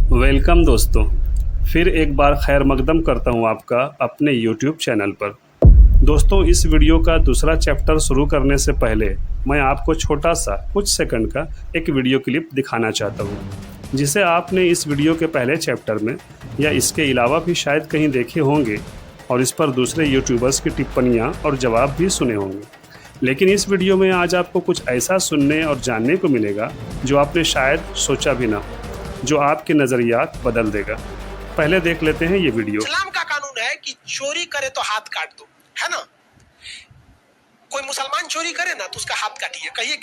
Welcome दोस्तों, फिर एक बार खैर मकदम करता हूं आपका अपने YouTube चैनल पर। दोस्तों, इस वीडियो का दूसरा चैप्टर शुरू करने से पहले मैं आपको छोटा सा कुछ सेकंड का एक वीडियो क्लिप दिखाना चाहता हूं, जिसे आपने इस वीडियो के पहले चैप्टर में या इसके अलावा भी शायद कहीं देखे होंगे और इस पर दूसरे यूट्यूबर्स की टिप्पणियाँ और जवाब भी सुने होंगे। लेकिन इस वीडियो में आज आपको कुछ ऐसा सुनने और जानने को मिलेगा जो आपने शायद सोचा भी ना, जो आपके नजरियात बदल देगा। पहले देख लेते हैं ये वीडियो। इस्लाम का कानून है कि चोरी करे तो हाथ काट दो, है ना। कोई मुसलमान चोरी करे ना तो उसका हाथ काटिए। कहिए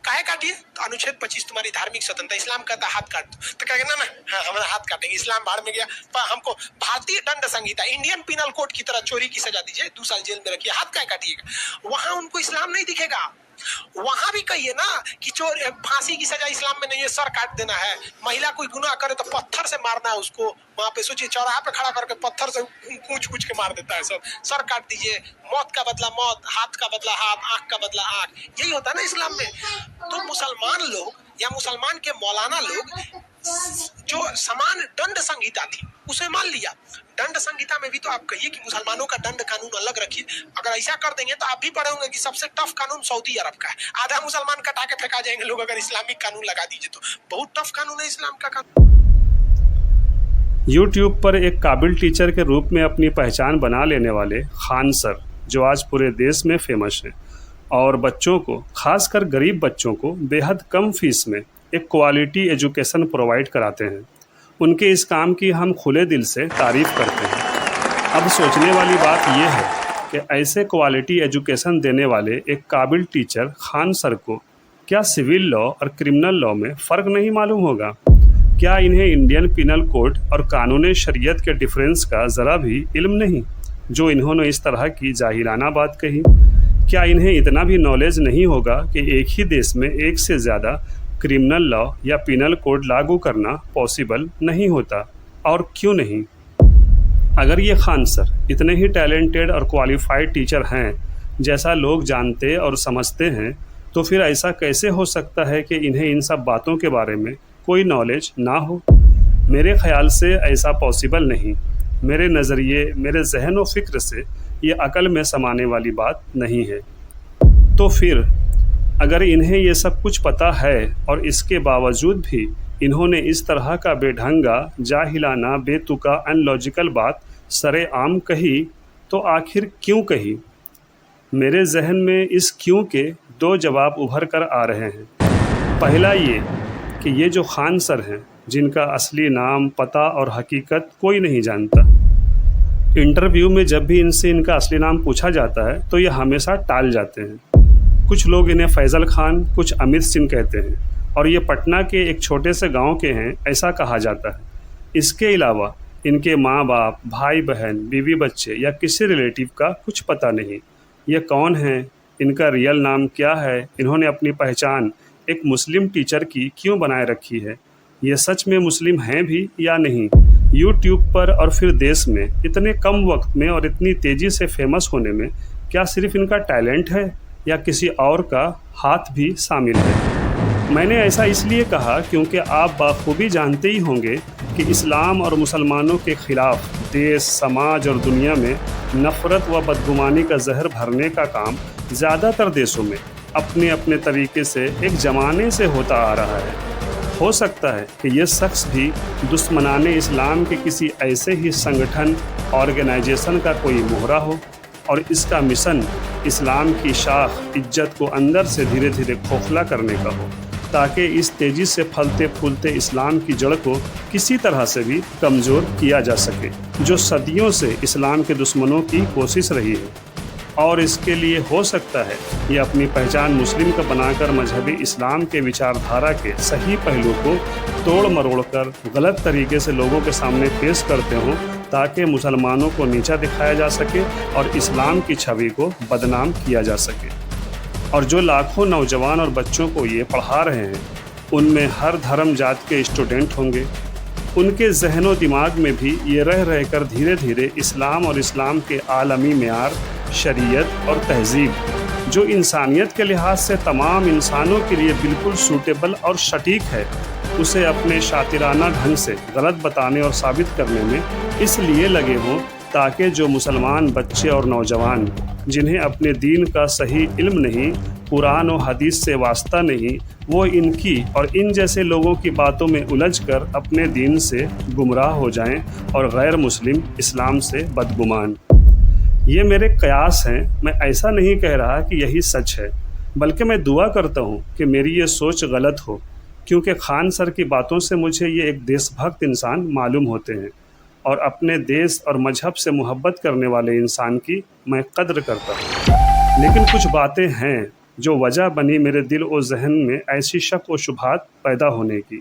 काहे काटिए? तो अनुच्छेद 25 तुम्हारी धार्मिक स्वतंत्रता, इस्लाम कहता हाथ काट दो। तो कहेगा ना हाँ हमारा हाथ काटेंगे, इस्लाम बाहर में गया। हमको भारतीय दंड संहिता, इंडियन पिनल कोड की तरह चोरी की सजा दीजिए, 2 साल जेल में रखिए, हाथ काहे काटिएगा? वहां उनको इस्लाम नहीं दिखेगा। वहां भी कहिए ना कि चोर फांसी की सजा इस्लाम में नहीं है, सर काट देना है। महिला कोई गुनाह करे तो पत्थर से मारना है उसको। वहां पे सोचिए, चौराहा पे खड़ा करके पत्थर से कूच के मार देता है सब। सर काट दीजिए, मौत का बदला मौत, हाथ का बदला हाथ, आंख का बदला आंख। यही होता है ना इस्लाम में। तो मुसलमान लोग या मुसलमान के मौलाना लोग जो समान दंड संहिता थी उसे मान लिया। दंड संहिता में भी तो आप कहिए कि मुसलमानों का दंड कानून अलग रखिए। अगर ऐसा कर देंगे तो आप भी पढ़े होंगे कि सबसे टफ कानून सऊदी अरब का है। आधा मुसलमान कटा के फेंका जाएंगे लोग अगर इस्लामिक कानून लगा दीजिए तो। बहुत टफ कानून है इस्लाम का कानून। यूट्यूब पर एक काबिल टीचर के रूप में अपनी पहचान बना लेने वाले खान सर, जो आज पूरे देश में फेमस हैं और बच्चों को, खासकर गरीब बच्चों को बेहद कम फीस में एक क्वालिटी एजुकेशन प्रोवाइड कराते हैं, उनके इस काम की हम खुले दिल से तारीफ़ करते हैं। अब सोचने वाली बात यह है कि ऐसे क्वालिटी एजुकेशन देने वाले एक काबिल टीचर खान सर को क्या सिविल लॉ और क्रिमिनल लॉ में फ़र्क नहीं मालूम होगा? क्या इन्हें इंडियन पिनल कोड और कानून शरीयत के डिफरेंस का ज़रा भी इल्म नहीं, जो इन्होंने इस तरह की जाहिलाना बात कही? क्या इन्हें इतना भी नॉलेज नहीं होगा कि एक ही देश में एक से ज़्यादा क्रिमिनल लॉ या पिनल कोड लागू करना पॉसिबल नहीं होता? और क्यों नहीं? अगर ये खान सर इतने ही टैलेंटेड और क्वालिफाइड टीचर हैं जैसा लोग जानते और समझते हैं, तो फिर ऐसा कैसे हो सकता है कि इन्हें इन सब बातों के बारे में कोई नॉलेज ना हो? मेरे ख्याल से ऐसा पॉसिबल नहीं। मेरे नज़रिए, मेरे जहन व फिक्र से ये अकल में समाने वाली बात नहीं है। तो फिर अगर इन्हें ये सब कुछ पता है और इसके बावजूद भी इन्होंने इस तरह का बेढंगा, जाहिलाना, बेतुका, अनलॉजिकल बात सरेआम कही, तो आखिर क्यों कही? मेरे जहन में इस क्यों के 2 जवाब उभर कर आ रहे हैं। पहला ये कि ये जो खान सर हैं, जिनका असली नाम, पता और हकीकत कोई नहीं जानता, इंटरव्यू में जब भी इनसे इनका असली नाम पूछा जाता है तो ये हमेशा टाल जाते हैं। कुछ लोग इन्हें फैज़ल खान, कुछ अमित सिंह कहते हैं और ये पटना के एक छोटे से गांव के हैं, ऐसा कहा जाता है। इसके अलावा इनके माँ बाप, भाई बहन, बीवी बच्चे या किसी रिलेटिव का कुछ पता नहीं। ये कौन हैं, इनका रियल नाम क्या है, इन्होंने अपनी पहचान एक मुस्लिम टीचर की क्यों बनाए रखी है, ये सच में मुस्लिम हैं भी या नहीं? यूट्यूब पर और फिर देश में इतने कम वक्त में और इतनी तेज़ी से फेमस होने में क्या सिर्फ इनका टैलेंट है या किसी और का हाथ भी शामिल है? मैंने ऐसा इसलिए कहा क्योंकि आप बाखूबी जानते ही होंगे कि इस्लाम और मुसलमानों के ख़िलाफ़ देश, समाज और दुनिया में नफ़रत व बदगुमानी का जहर भरने का काम ज़्यादातर देशों में अपने अपने तरीके से एक ज़माने से होता आ रहा है। हो सकता है कि ये शख्स भी दुश्मनाने इस्लाम के किसी ऐसे ही संगठन, ऑर्गेनाइजेशन का कोई मोहरा हो और इसका मिशन इस्लाम की शाख, इज्जत को अंदर से धीरे धीरे खोखला करने का हो, ताकि इस तेज़ी से फलते फूलते इस्लाम की जड़ को किसी तरह से भी कमज़ोर किया जा सके, जो सदियों से इस्लाम के दुश्मनों की कोशिश रही है। और इसके लिए हो सकता है ये अपनी पहचान मुस्लिम का बनाकर मजहबी इस्लाम के विचारधारा के सही पहलू को तोड़ मरोड़ कर गलत तरीके से लोगों के सामने पेश करते हों, ताकि मुसलमानों को नीचा दिखाया जा सके और इस्लाम की छवि को बदनाम किया जा सके। और जो लाखों नौजवान और बच्चों को ये पढ़ा रहे हैं, उनमें हर धर्म जात के स्टूडेंट होंगे। उनके जहनो दिमाग में भी ये रह कर धीरे धीरे इस्लाम और इस्लाम के आलमी मेयार, शरीयत और तहज़ीब, जो इंसानियत के लिहाज से तमाम इंसानों के लिए बिल्कुल सूटेबल और सटीक है, اسے اپنے شاطرانہ ڈھنگ سے غلط بتانے اور ثابت کرنے میں اس لیے لگے ہوں تاکہ جو مسلمان بچے اور نوجوان جنہیں اپنے دین کا صحیح علم نہیں، قرآن و حدیث سے واسطہ نہیں، وہ ان کی اور ان جیسے لوگوں کی باتوں میں الجھ کر اپنے دین سے گمراہ ہو جائیں اور غیر مسلم اسلام سے بدگمان۔ یہ میرے قیاس ہیں، میں ایسا نہیں کہہ رہا کہ یہی سچ ہے، بلکہ میں دعا کرتا ہوں کہ میری یہ سوچ غلط ہو، کیونکہ خان سر کی باتوں سے مجھے یہ ایک دیش بھکت انسان معلوم ہوتے ہیں اور اپنے دیس اور مذہب سے محبت کرنے والے انسان کی میں قدر کرتا ہوں۔ لیکن کچھ باتیں ہیں جو وجہ بنی میرے دل و ذہن میں ایسی شک و شبہات پیدا ہونے کی،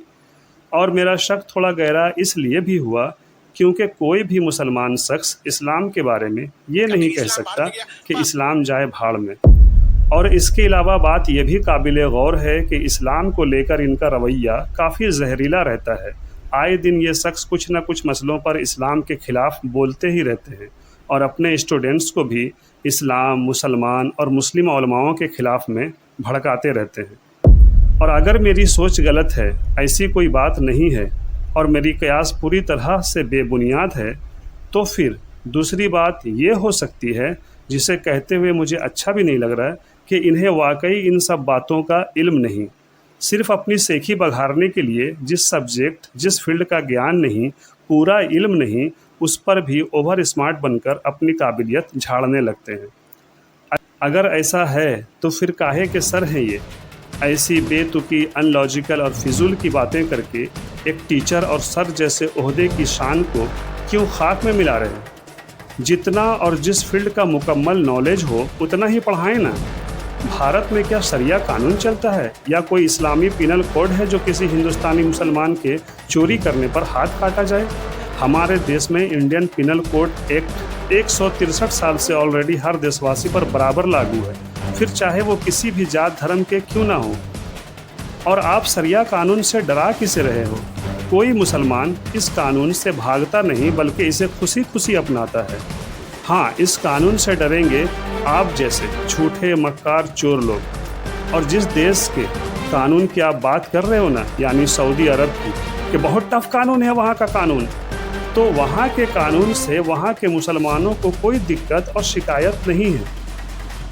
اور میرا شک تھوڑا گہرا اس لیے بھی ہوا کیونکہ کوئی بھی مسلمان شخص اسلام کے بارے میں یہ نہیں کہہ سکتا کہ اسلام جائے بھاڑ میں۔ اور اس کے علاوہ بات یہ بھی قابل غور ہے کہ اسلام کو لے کر ان کا رویہ کافی زہریلا رہتا ہے۔ آئے دن یہ شخص کچھ نہ کچھ مسئلوں پر اسلام کے خلاف بولتے ہی رہتے ہیں اور اپنے اسٹوڈنٹس کو بھی اسلام، مسلمان اور مسلم علماؤں کے خلاف میں بھڑکاتے رہتے ہیں۔ اور اگر میری سوچ غلط ہے، ایسی کوئی بات نہیں ہے اور میری قیاس پوری طرح سے بے بنیاد ہے، تو پھر دوسری بات یہ ہو سکتی ہے، جسے کہتے ہوئے مجھے اچھا بھی نہیں لگ رہا، کہ انہیں واقعی ان سب باتوں کا علم نہیں، صرف اپنی سیکھی بگھارنے کے لیے جس سبجیکٹ، جس فیلڈ کا گیان نہیں، پورا علم نہیں، اس پر بھی اوور اسمارٹ بن کر اپنی قابلیت جھاڑنے لگتے ہیں۔ اگر ایسا ہے تو پھر کاہے کے سر ہیں یہ ایسی بے تکی، ان لاجیکل اور فضول کی باتیں کر کے ایک ٹیچر اور سر جیسے عہدے کی شان کو کیوں خاک میں ملا رہے ہیں؟ جتنا اور جس فیلڈ کا مکمل نالج ہو اتنا ہی پڑھائیں نا۔ بھارت میں کیا شریعہ قانون چلتا ہے یا کوئی اسلامی پینل کوڈ ہے جو کسی ہندوستانی مسلمان کے چوری کرنے پر ہاتھ کاٹا جائے؟ ہمارے دیش میں انڈین پینل کوڈ ایکٹ 163 سال سے آلریڈی ہر دیش واسی پر برابر لاگو ہے، پھر چاہے وہ کسی بھی ذات دھرم کے کیوں نہ ہو۔ اور آپ شریعہ قانون سے ڈرا کسے رہے ہو؟ کوئی مسلمان اس قانون سے بھاگتا نہیں بلکہ اسے خوشی خوشی اپناتا ہے۔ ہاں، اس قانون سے ڈریں گے آپ جیسے جھوٹے مکار چور لوگ۔ اور جس دیش کے قانون کی آپ بات کر رہے ہو نا، یعنی سعودی عرب کی، کہ بہت ٹف قانون ہے وہاں کا قانون، تو وہاں کے قانون سے وہاں کے مسلمانوں کو کوئی دقت اور شکایت نہیں ہے۔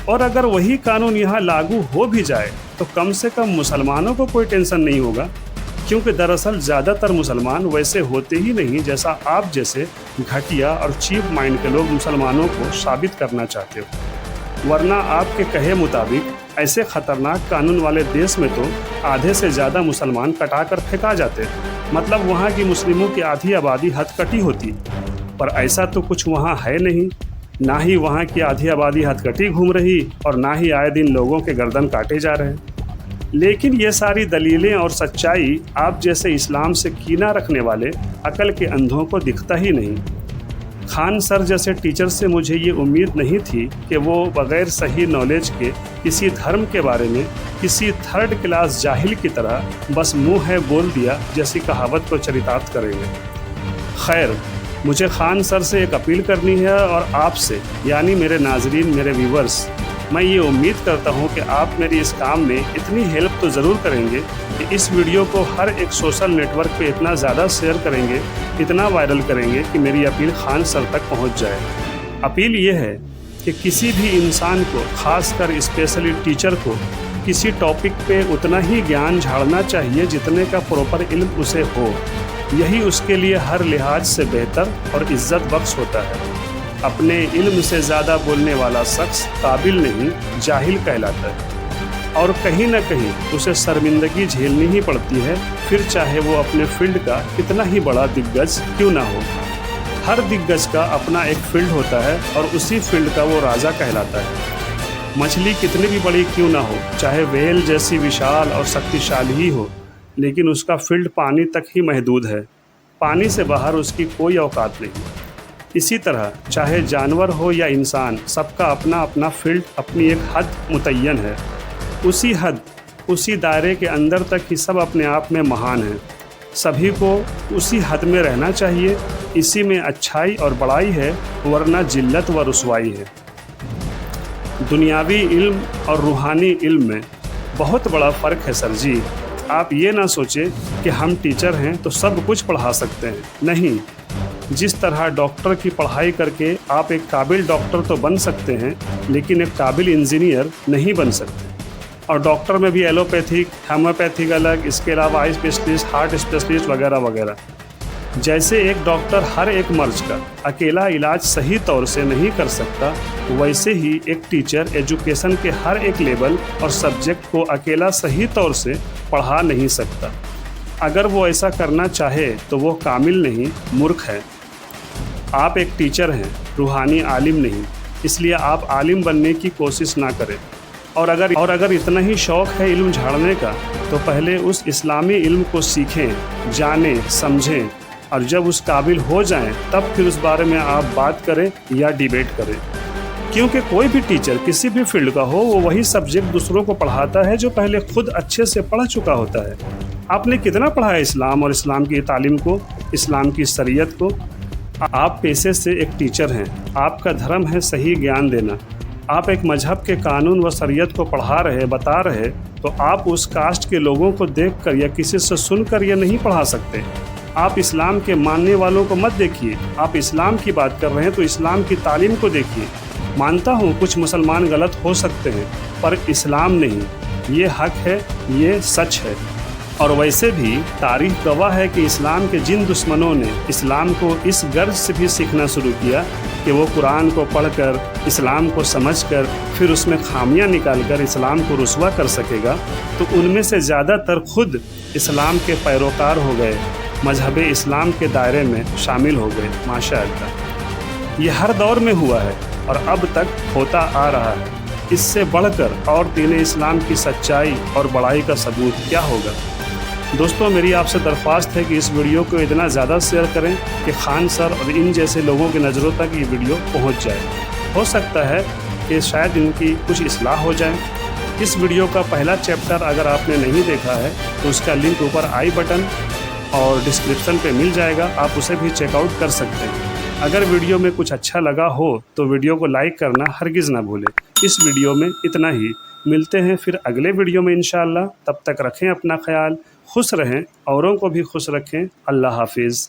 اور اگر وہی قانون یہاں لاگو ہو بھی جائے تو کم سے کم مسلمانوں کو کوئی ٹینشن نہیں ہوگا، کیونکہ دراصل زیادہ تر مسلمان ویسے ہوتے ہی نہیں جیسا آپ جیسے گھٹیا اور چیپ مائنڈ کے لوگ مسلمانوں کو ثابت کرنا چاہتے ہو۔ ورنہ آپ کے کہے مطابق ایسے خطرناک قانون والے دیش میں تو آدھے سے زیادہ مسلمان کٹا کر پھینکا جاتے، مطلب وہاں کی مسلموں کی آدھی آبادی ہتکٹی ہوتی۔ پر ایسا تو کچھ وہاں ہے نہیں، نہ ہی وہاں کی آدھی آبادی ہتکٹی گھوم رہی اور نہ ہی آئے دن لوگوں کے گردن کاٹے جا رہے ہیں۔ لیکن یہ ساری دلیلیں اور سچائی آپ جیسے اسلام سے کینہ رکھنے والے عقل کے اندھوں کو دکھتا ہی نہیں۔ خان سر جیسے ٹیچر سے مجھے یہ امید نہیں تھی کہ وہ بغیر صحیح نالج کے کسی دھرم کے بارے میں کسی تھرڈ کلاس جاہل کی طرح بس منہ ہے بول دیا جیسی کہاوت کو چریتارت کریں گے۔ خیر، مجھے خان سر سے ایک اپیل کرنی ہے اور آپ سے، یعنی میرے ناظرین، میرے ویورز، میں یہ امید کرتا ہوں کہ آپ میری اس کام میں اتنی ہیلپ تو ضرور کریں گے کہ اس ویڈیو کو ہر ایک سوشل نیٹ ورک پہ اتنا زیادہ شیئر کریں گے، اتنا وائرل کریں گے کہ میری اپیل خان سر تک پہنچ جائے۔ اپیل یہ ہے کہ کسی بھی انسان کو، خاص کر اسپیشلی ٹیچر کو، کسی ٹاپک پہ اتنا ہی گیان جھاڑنا چاہیے جتنے کا پراپر علم اسے ہو۔ یہی اس کے لیے ہر لحاظ سے بہتر اور عزت بخش ہوتا ہے۔ اپنے علم سے زیادہ بولنے والا شخص قابل نہیں، جاہل کہلاتا ہے، اور کہیں نہ کہیں اسے شرمندگی جھیلنی ہی پڑتی ہے، پھر چاہے وہ اپنے فیلڈ کا کتنا ہی بڑا دگگج کیوں نہ ہو۔ ہر دگگج کا اپنا ایک فیلڈ ہوتا ہے اور اسی فیلڈ کا وہ راجا کہلاتا ہے۔ مچھلی کتنی بھی بڑی کیوں نہ ہو، چاہے ویل جیسی وشال اور شکتیشالی ہی ہو، لیکن اس کا فیلڈ پانی تک ہی محدود ہے، پانی سے باہر اس کی کوئی اوقات نہیں۔ اسی طرح چاہے جانور ہو یا انسان، سب کا اپنا اپنا فیلڈ، اپنی ایک حد متعین ہے۔ اسی حد، اسی دائرے کے اندر تک ہی سب اپنے آپ میں مہان ہیں۔ سبھی کو اسی حد میں رہنا چاہیے، اسی میں اچھائی اور بڑائی ہے، ورنہ ذلت و رسوائی ہے۔ دنیاوی علم اور روحانی علم میں بہت بڑا فرق ہے سر جی۔ आप ये ना सोचें कि हम टीचर हैं तो सब कुछ पढ़ा सकते हैं, नहीं। जिस तरह डॉक्टर की पढ़ाई करके आप एक काबिल डॉक्टर तो बन सकते हैं, लेकिन एक काबिल इंजीनियर नहीं बन सकते। और डॉक्टर में भी एलोपैथिक, होम्योपैथिक अलग, इसके अलावा आई स्पेशलिस्ट, हार्ट स्पेशलिस्ट वगैरह वगैरह। जैसे एक डॉक्टर हर एक मर्ज का अकेला इलाज सही तौर से नहीं कर सकता, वैसे ही एक टीचर एजुकेशन के हर एक लेवल और सब्जेक्ट को अकेला सही तौर से पढ़ा नहीं सकता। अगर वो ऐसा करना चाहे तो वो कामिल नहीं, मूर्ख है। आप एक टीचर हैं, रूहानी आलिम नहीं, इसलिए आप आलिम बनने की कोशिश ना करें। और अगर इतना ही शौक़ है इल्म झाड़ने का, तो पहले उस इस्लामी इल्म को सीखें, जानें, समझें, और जब उस काबिल हो जाएं तब फिर उस बारे में आप बात करें या डिबेट करें। क्योंकि कोई भी टीचर किसी भी फील्ड का हो, वो वही सब्जेक्ट दूसरों को पढ़ाता है जो पहले खुद अच्छे से पढ़ चुका होता है। आपने कितना पढ़ा है इस्लाम और इस्लाम की तालीम को, इस्लाम की शरीयत को? आप पेशे से एक टीचर हैं, आपका धर्म है सही ज्ञान देना। आप एक मजहब के कानून व शरीयत को पढ़ा रहे, बता रहे, तो आप उस कास्ट के लोगों को देखकर या किसी से सुनकर ये नहीं पढ़ा सकते। आप इस्लाम के मानने वालों को मत देखिए, आप इस्लाम की बात कर रहे हैं तो इस्लाम की तालीम को देखिए। मानता हूँ कुछ मुसलमान गलत हो सकते हैं, पर इस्लाम नहीं, ये हक है, ये सच है। और वैसे भी तारीख गवाह है कि इस्लाम के जिन दुश्मनों ने इस्लाम को इस गर्ज से भी सीखना शुरू किया कि वो कुरान को पढ़कर, इस्लाम को समझकर, फिर उसमें खामियां निकालकर इस्लाम को रुस्वा कर सकेगा, तो उनमें से ज़्यादातर खुद इस्लाम के पैरोकार हो गए, मजहब इस्लाम के दायरे में शामिल हो गए। माशाअल्लाह, ये हर दौर में हुआ है और अब तक होता आ रहा है। इससे बढ़कर और दीन इस्लाम की सच्चाई और बड़ाई का सबूत क्या होगा। दोस्तों, मेरी आपसे दरख्वास्त है कि इस वीडियो को इतना ज़्यादा शेयर करें कि खान सर और इन जैसे लोगों की नज़रों तक ये वीडियो पहुंच जाए। हो सकता है कि शायद इनकी कुछ इस्लाह हो जाए। इस वीडियो का पहला चैप्टर अगर आपने नहीं देखा है तो उसका लिंक ऊपर आई बटन और डिस्क्रिप्शन पे मिल जाएगा, आप उसे भी चेकआउट कर सकते हैं। अगर वीडियो में कुछ अच्छा लगा हो तो वीडियो को लाइक करना हरगिज़ ना भूलें। इस वीडियो में इतना ही, मिलते हैं फिर अगले वीडियो में इंशाअल्लाह। तब तक रखें अपना ख्याल, खुश रहें, औरों को भी खुश रखें। अल्लाह हाफिज़।